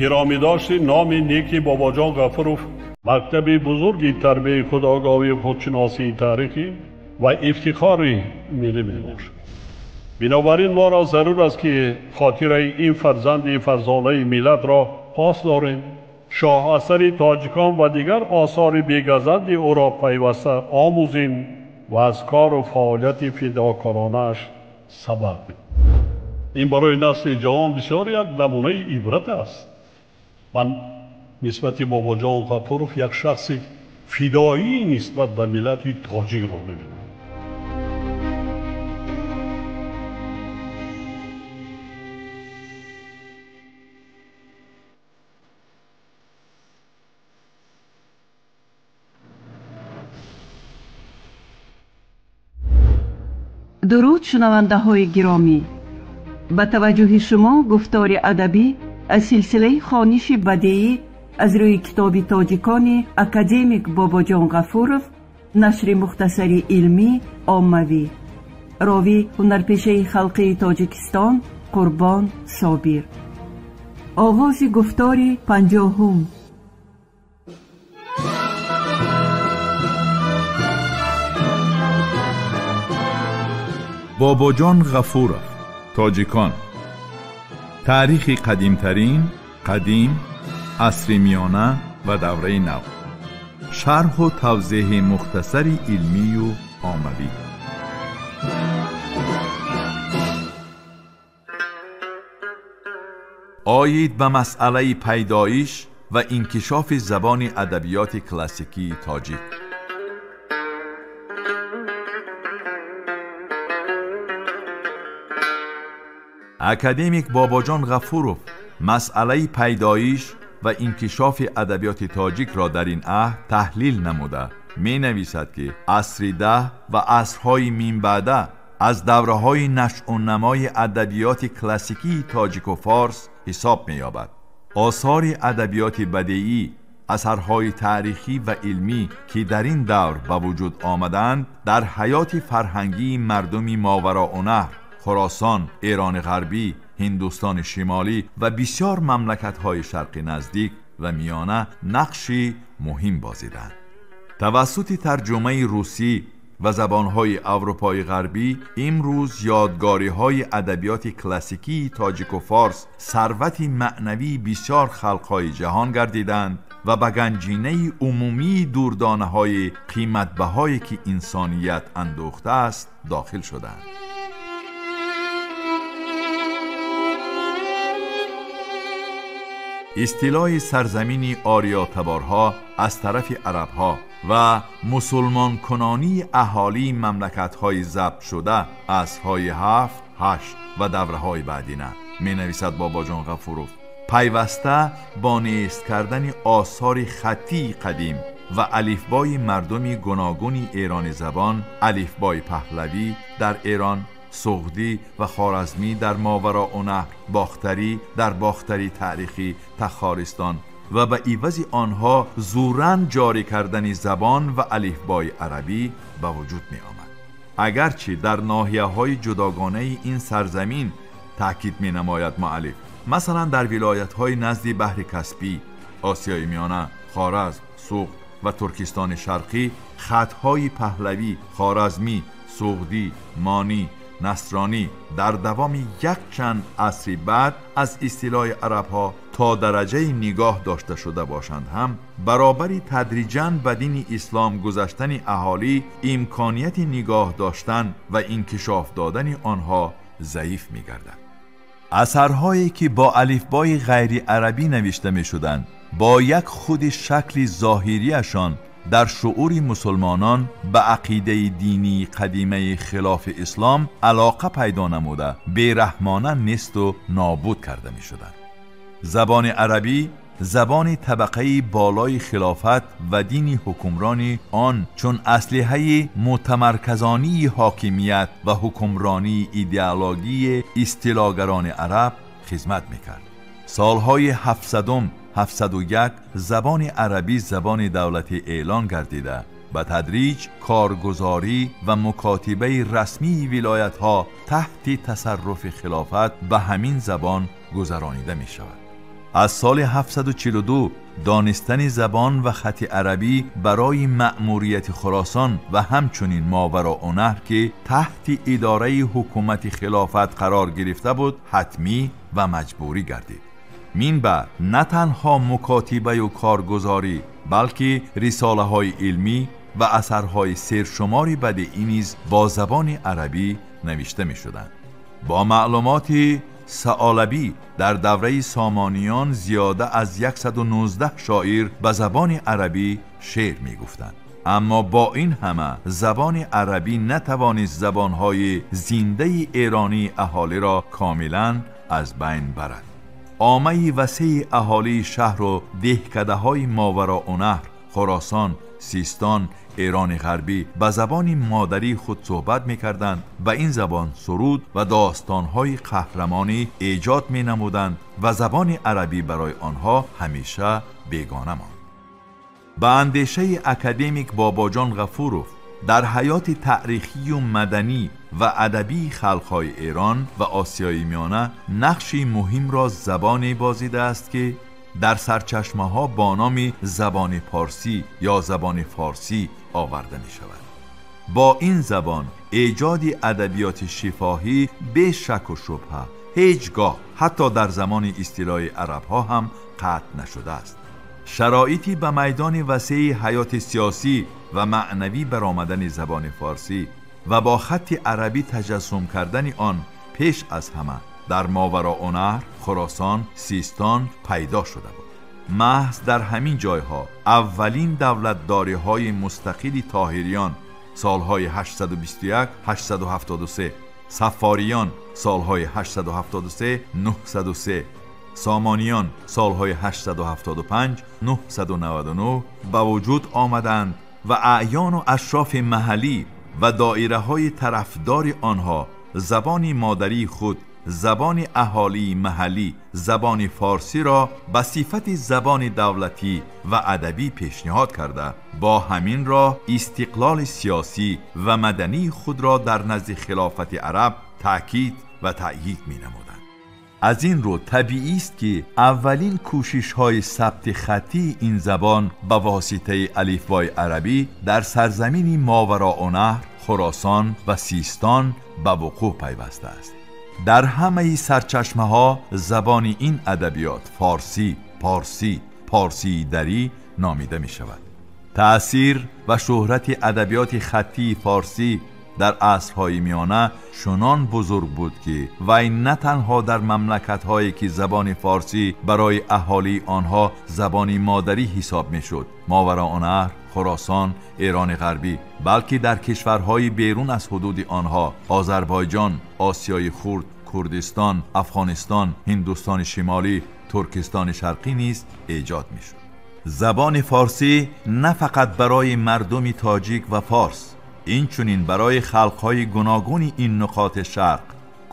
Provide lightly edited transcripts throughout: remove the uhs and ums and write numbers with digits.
گرامی داشت نام نیکی بابا جان غفورов مکتب بزرگی تربیت خودآگاهی خودشناسی تاریخی و افتخار ملی میباشد. بنابراین ما را ضرور است که خاطره این فرزند فرزانه ملت را پاس داریم. شاه اثر تاجیکان و دیگر آثار بی‌گزند او را پیوسته آموزیم و از کار و فعالیت فداکارانه‌اش سبق بگیریم. این برای نسل جوان بسیار یک نمونه عبرت است. من نسبت بابا جان غفورov یک شخص فدایی نسبت به ملت تاجیک را می‌بینم. درود شنونده های گرامی، با توجه شما گفتار ادبی از سلسله خوانش بدیعی از روی کتاب تاجیکان اکادمیک بابا جان غفورov، نشر مختصری علمی عاموی، راوی هنرپیشه خلقی تاجیکستان قربان صابر. آغاز گفتار 50. بابا جان غفورov، تاجیکان. تاریخ قدیمترین، قدیم، عصر میانه و دوره نو. شرح و توضیح مختصری علمی و عاموی. آیید به مسئله پیدایش و انکشاف زبان ادبیات کلاسیکی تاجیک. اکادمیک بابا جان غفورov مسئله پیدایش و انکشاف ادبیات تاجیک را در این عهد تحلیل نموده می نویسد که عصر ده و عصرهای مین بعده از دوره‌های نشأ و نمای ادبیات کلاسیکی تاجیک و فارس حساب می یابد. آثار ادبیات بدیعی، اثرهای تاریخی و علمی که در این دور به وجود آمدند در حیات فرهنگی مردم ماوراءالنهر، خراسان، ایران غربی، هندوستان شمالی و بسیار مملکت‌های شرق نزدیک و میانه نقشی مهم بازیدند. توسط ترجمه روسی و زبان‌های اروپای غربی امروز یادگاری‌های ادبیات کلاسیکی تاجیک و فارس ثروت معنوی بسیار خلق‌های جهان گردیدند و به گنجینه عمومی دردانه‌های قیمت‌بهایی که انسانیت اندوخته است داخل شدند. اصطلاح سرزمین آریا تبارها از طرف عربها و مسلمان کنانی اهالی مملکت‌های ضبط شده عصرهای 7، 8 و دوره‌های بعدینه می نویسد بابا جان غفورov، پیوسته با نیست کردن آثار خطی قدیم و الفبای مردم گوناگون ایران زبان، الفبای پهلوی در ایران، سغدی و خوارزمی در ماوراءالنهر، باختری در باختری تاریخی تخارستان و به عوض آنها زوراً جاری کردن زبان و الفبای عربی به وجود می آمد. اگرچه در ناحیه‌های جداگانه این سرزمین تاکید می نماید مؤلف، مثلا در ولایت‌های نزد بحر کسپی، آسیای میانه، خوارزم، سغد و ترکستان شرقی خطهای پهلوی، خوارزمی، سغدی، مانی، نصرانی در دوام یک چند عصری بعد از اصطلاح عربها تا درجه نگاه داشته شده باشند هم برابری تدریجاً به دین اسلام گذشتن اهالی امکانیت نگاه داشتن و انکشاف دادن آنها ضعیف می گردد. اثرهایی که با الفبای غیر عربی نوشته می شدند با یک خود شکل ظاهریشان در شعور مسلمانان به عقیده دینی قدیمه خلاف اسلام علاقه پیدا نموده بیرحمانه نیست و نابود کرده می شدند. زبان عربی زبان طبقه بالای خلافت و دین حکمرانی آن چون اسلحه متمرکزانی حاکمیت و حکمرانی ایدئولوژی اصطلاحگران عرب خدمت میکرد. سالهای 701 زبان عربی زبان دولتی اعلان گردیده به تدریج کارگزاری و مکاتبه رسمی ولایت‌ها تحت تصرف خلافت به همین زبان گذرانیده می شود. از سال 742 دانستن زبان و خط عربی برای مأموریت خراسان و همچنین ماوراءالنهر که تحت اداره حکومت خلافت قرار گرفته بود حتمی و مجبوری گردید. منبع نه تنها مکاتبه و کارگزاری بلکه رساله های علمی و اثرهای سرشماری بدیعی نیز با زبان عربی نوشته می شدند. با معلومات ثعالبی در دوره سامانیان زیاده از 119 شاعر به زبان عربی شعر می گفتند. اما با این همه زبان عربی نتوانست زبانهای زنده ایرانی اهالی را کاملا از بین برد. عامه وسیع اهالی شهر و دهکده های ماوراءالنهر، خراسان، سیستان، ایران غربی به زبان مادری خود صحبت می‌کردند و این زبان سرود و داستان‌های قهرمانی ایجاد می‌نمودند و زبان عربی برای آنها همیشه بیگانه ماند. به اندیشه اکادمیک باباجان غفوروف در حیات تاریخی و مدنی و ادبی خلق‌های ایران و آسیای میانه نقشی مهم را زبانی بازیده است که در سرچشمه‌ها با نام زبان پارسی یا زبان فارسی آورده می شود. با این زبان ایجاد ادبیات شفاهی به شک و شبهه هیچگاه حتی در زمان استیلای عرب‌ها هم قطع نشده است. شرایطی به میدان وسیع حیات سیاسی و معنوی برآمدن زبان فارسی و با خط عربی تجسم کردن آن پیش از همه در ماوراءالنهر، خراسان، سیستان پیدا شده بود. محض در همین جایها اولین دولتداری های مستقلی طاهریان سالهای 821 873، صفاریان سالهای 873 903، سامانیان سالهای 875 999 به وجود آمدند و اعیان و اشراف محلی و دایره های طرفدار آنها زبان مادری خود، زبان اهالی محلی زبان فارسی را به صفت زبان دولتی و ادبی پیشنهاد کرده با همین راه استقلال سیاسی و مدنی خود را در نزد خلافت عرب تأکید و تأیید می نمودند. از این رو طبیعی است که اولین کوشش های ثبت خطی این زبان به واسطه الفبای عربی در سرزمین ماوراءالنهر، خراسان و سیستان به وقوع پیوسته است. در همه سرچشمه ها زبان این ادبیات فارسی، پارسی، پارسی دری نامیده می شود. تأثیر و شهرت ادبیات خطی فارسی در عصرهای میانه چنان بزرگ بود که وی نه تنها در مملکت‌هایی که زبان فارسی برای اهالی آنها زبانی مادری حساب می‌شد، ماوراءالنهر، خراسان، ایران غربی، بلکه در کشورهای بیرون از حدود آنها، آذربایجان، آسیای خرد، کردستان، افغانستان، هندوستان شمالی، ترکستان شرقی نیز ایجاد می‌شد. زبان فارسی نه فقط برای مردم تاجیک و فارس، این چنین برای خلقهای گوناگون این نقاط شرق،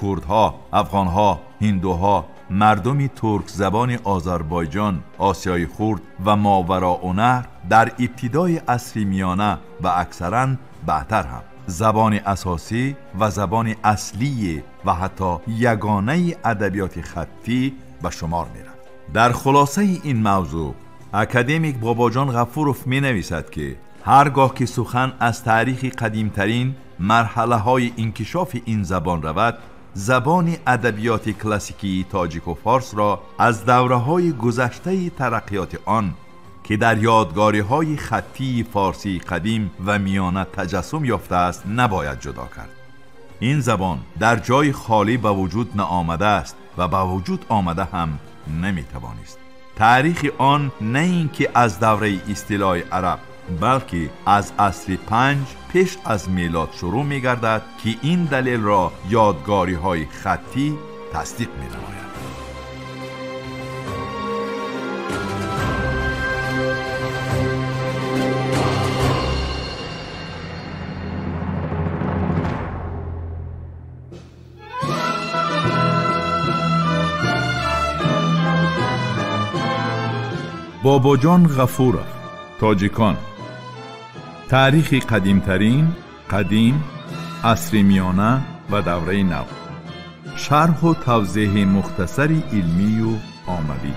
کردها، افغانها، هندوها، مردم ترک زبان آذربایجان، آسیای خرد و ماوراءالنهر در ابتدای عصر میانه و اکثراً بعدتر هم زبان اساسی و زبان اصلی و حتی یگانه ادبیات خطی به شمار می رفت. در خلاصه این موضوع اکادمیک باباجان غفوروف می نویسد که هرگاه که سخن از تاریخ قدیمترین مرحله های انکشاف این زبان رود، زبان ادبیات کلاسیکی تاجیک و فارس را از دوره های گذشته ترقیات آن که در یادگاری های خطی فارسی قدیم و میانه تجسم یافته است نباید جدا کرد. این زبان در جای خالی به وجود نآمده است و به وجود آمده هم نمیتوانست. تاریخ آن نه این که از دوره استیلای عرب بلکه از عصر 5 پیش از میلاد شروع می گردد که این دلیل را یادگاری های خطی تصدیق می نماید. باباجان غفوروف، تاجیکان. تاریخ قدیمترین، قدیم، عصر میانه و دوره نو. شرح و توضیح مختصری علمی و عملی.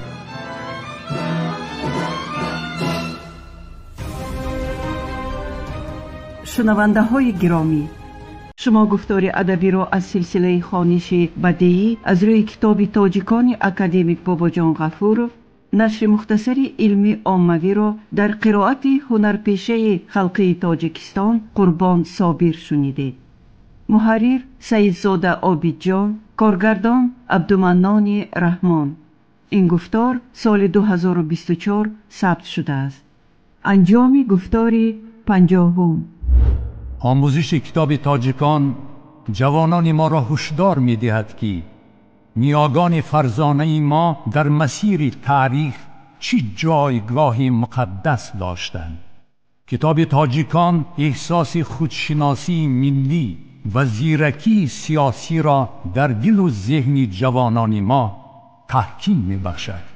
شنونده های گرامی، شما گفتار ادبی را از سلسله خوانش بدیعی از روی کتاب تاجیکان اکادمیک باباجان غفور، نشر مختصری علمی عاموی را در قرائت هنرپیشه خلقی تاجیکستان قربان صابر شنیدید. محرر سیدزاده عابدجان، کارگردان عبدالمنان رحمان. این گفتار سال 2024 ثبت شده است. انجام گفتار 50. آموزش کتاب تاجیکان جوانان ما را هشدار می دهد که نیاگان فرزانه ما در مسیر تاریخ چه جایگاه مقدس داشتند. کتاب تاجیکان احساس خودشناسی ملی و زیرکی سیاسی را در دل و ذهن جوانان ما تحکیم می بخشد.